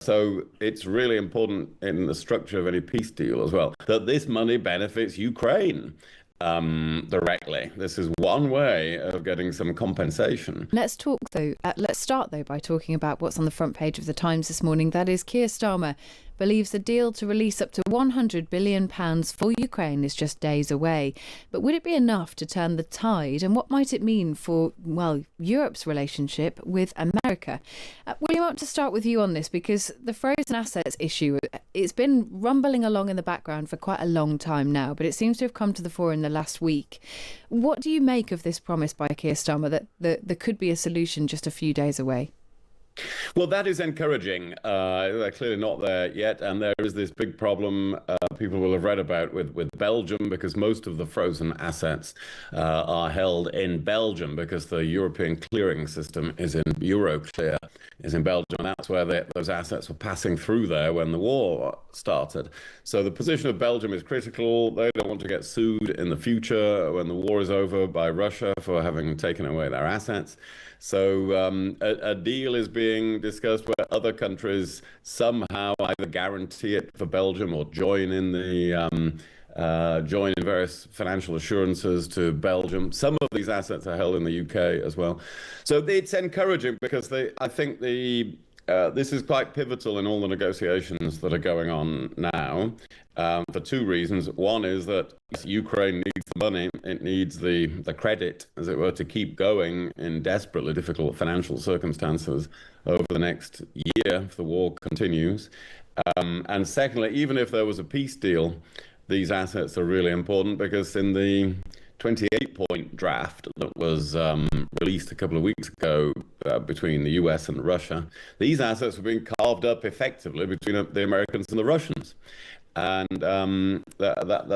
So it's really important in the structure of any peace deal as well that this money benefits Ukraine directly. This is one way of getting some compensation. Let's start though by talking about what's on the front page of the Times this morning. That is, Keir Starmer believes the deal to release up to £100 billion for Ukraine is just days away. But would it be enough to turn the tide? And what might it mean for, well, Europe's relationship with America? William, I want to start with you on this because the frozen assets issue, it's been rumbling along in the background for quite a long time now, but it seems to have come to the fore in the last week. What do you make of this promise by Keir Starmer that there could be a solution just a few days away? Well, that is encouraging. They're clearly not there yet. And there is this big problem people will have read about with Belgium, because most of the frozen assets are held in Belgium because the European clearing system is in Euroclear, is in Belgium. And that's where those assets were passing through there when the war started. So the position of Belgium is critical. They don't want to get sued in the future when the war is over by Russia for having taken away their assets. So a deal is being discussed where other countries somehow either guarantee it for Belgium or join in various financial assurances to Belgium. Some of these assets are held in the UK as well. So it's encouraging because I think this is quite pivotal in all the negotiations that are going on now for two reasons. One is that Ukraine needs the money. It needs the credit, as it were, to keep going in desperately difficult financial circumstances over the next year if the war continues. And secondly, even if there was a peace deal, these assets are really important because in the 28-point draft that was released a couple of weeks ago between the US and Russia, these assets were being carved up effectively between the Americans and the Russians. And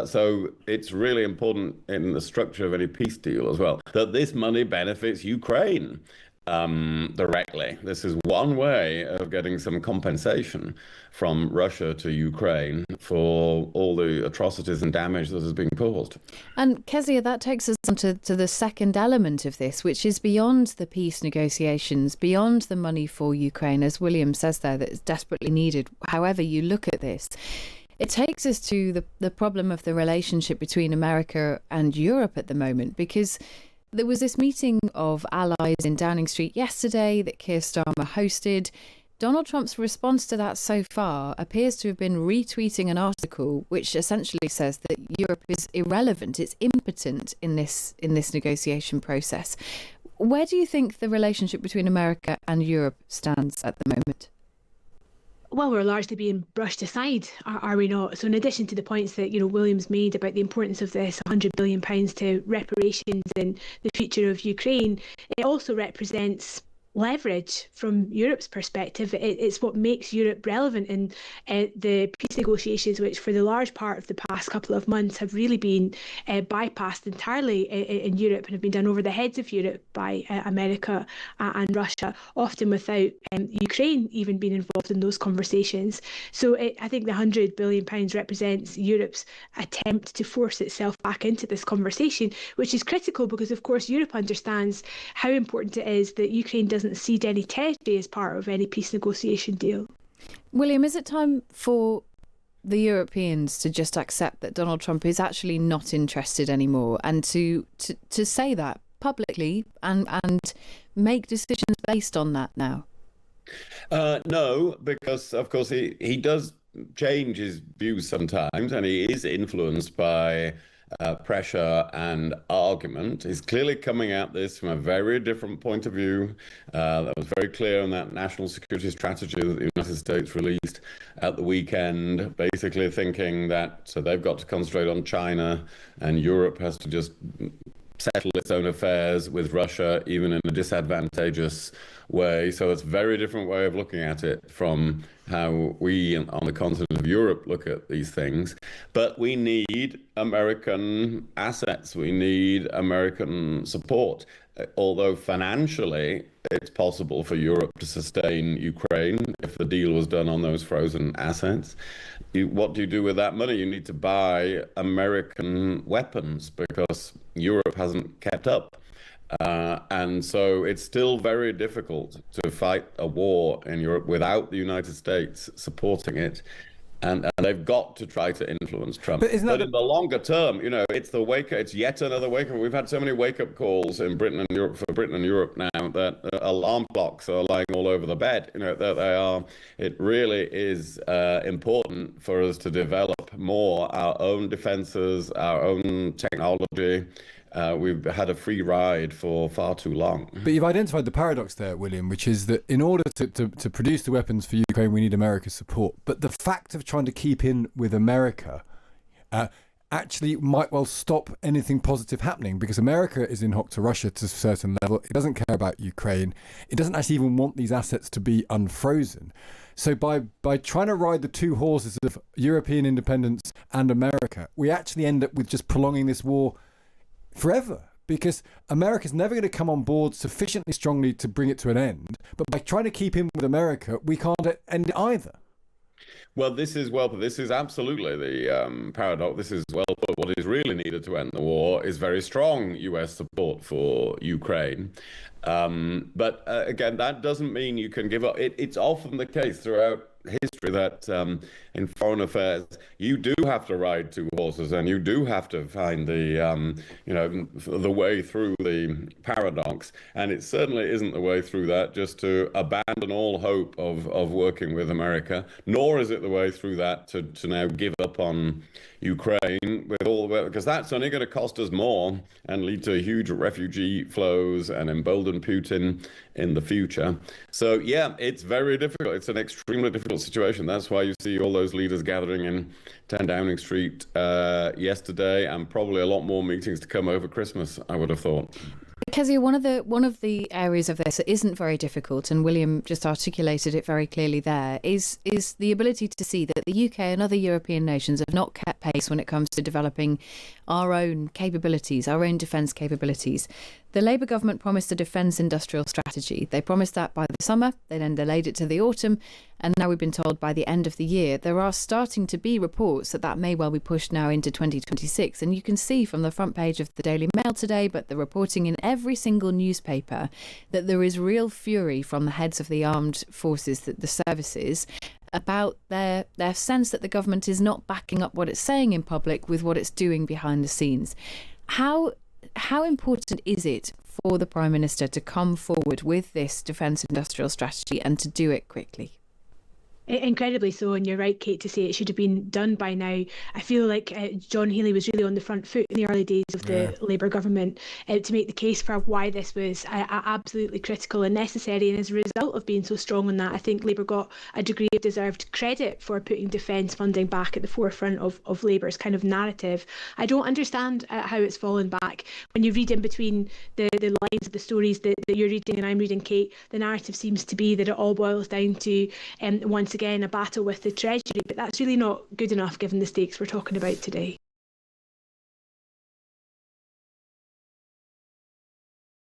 so it's really important in the structure of any peace deal as well that this money benefits Ukraine directly. This is one way of getting some compensation from Russia to Ukraine for all the atrocities and damage that has been caused. And Kezia, that takes us on to the second element of this, which is beyond the peace negotiations, beyond the money for Ukraine, as William says there, that is desperately needed, however you look at this. It takes us to the problem of the relationship between America and Europe at the moment, because there was this meeting of allies in Downing Street yesterday that Keir Starmer hosted. Donald Trump's response to that so far appears to have been retweeting an article which essentially says that Europe is irrelevant, it's impotent in this negotiation process. Where do you think the relationship between America and Europe stands at the moment? Well, we're largely being brushed aside, are we not? So in addition to the points that, Williams made about the importance of this £100 billion to reparations and the future of Ukraine, it also represents leverage from Europe's perspective. It's what makes Europe relevant in the peace negotiations, which for the large part of the past couple of months have really been bypassed entirely in Europe and have been done over the heads of Europe by America and Russia, often without Ukraine even being involved in those conversations. So I think the £100 billion represents Europe's attempt to force itself back into this conversation, which is critical because, of course, Europe understands how important it is that Ukraine doesn't cede any territory as part of any peace negotiation deal. William, is it time for the Europeans to just accept that Donald Trump is actually not interested anymore and to say that publicly and make decisions based on that now? No, because, of course, he does change his views sometimes, and he is influenced by pressure and argument. He's clearly coming at this from a very different point of view. That was very clear in that national security strategy that the United States released at the weekend, basically thinking that they've got to concentrate on China and Europe has to just settle its own affairs with Russia, even in a disadvantageous way. So it's a very different way of looking at it from how we on the continent of Europe look at these things. But we need American assets. We need American support. Although financially, it's possible for Europe to sustain Ukraine if the deal was done on those frozen assets. What do you do with that money? You need to buy American weapons because Europe hasn't kept up. And so it's still very difficult to fight a war in Europe without the United States supporting it. And they've got to try to influence Trump. But in the longer term, it's yet another wake up. We've had so many wake up calls in Britain and Europe for Britain and Europe now that alarm clocks are lying all over the bed. That they are. It really is important for us to develop more our own defenses, our own technology. We've had a free ride for far too long. But you've identified the paradox there, William, which is that in order to produce the weapons for Ukraine, we need America's support. But the fact of trying to keep in with America actually might well stop anything positive happening, because America is in hock to Russia to a certain level. It doesn't care about Ukraine. It doesn't actually even want these assets to be unfrozen. So by trying to ride the two horses of European independence and America, we actually end up with just prolonging this war forever, because America's never going to come on board sufficiently strongly to bring it to an end. But by trying to keep in with America, we can't end it either. Well, this is absolutely the paradox. This is well put. What is really needed to end the war is very strong US support for Ukraine. But again, that doesn't mean you can give up. It's often the case throughout history that in foreign affairs you do have to ride two horses, and you do have to find the way through the paradox. And it certainly isn't the way through that just to abandon all hope of working with America, nor is it the way through that to now give up on Ukraine with all the, because that's only going to cost us more and lead to huge refugee flows and embolden Putin in the future. So yeah, it's very difficult. It's an extremely difficult situation. That's why you see all those leaders gathering in 10 Downing Street yesterday, and probably a lot more meetings to come over Christmas, I would have thought. Kezia, one of the areas of this that isn't very difficult, and William just articulated it very clearly there, is the ability to see that the UK and other European nations have not kept pace when it comes to developing our own capabilities, our own defence capabilities. The Labour government promised a defence industrial strategy. They promised that by the summer, they then delayed it to the autumn, and now we've been told by the end of the year. There are starting to be reports that may well be pushed now into 2026, and you can see from the front page of the Daily Mail today, but the reporting in every single newspaper, that there is real fury from the heads of the armed forces, the services, about their sense that the government is not backing up what it's saying in public with what it's doing behind the scenes. How important is it for the Prime Minister to come forward with this defence industrial strategy and to do it quickly? Incredibly so, and you're right, Kate, to say it should have been done by now. I feel like John Healey was really on the front foot in the early days of the Labour government to make the case for why this was absolutely critical and necessary. And as a result of being so strong on that, I think Labour got a degree of deserved credit for putting defence funding back at the forefront of Labour's kind of narrative. I don't understand how it's fallen back. When you read in between the lines of the stories that you're reading and I'm reading, Kate, the narrative seems to be that it all boils down to once again a battle with the Treasury, but that's really not good enough given the stakes we're talking about today.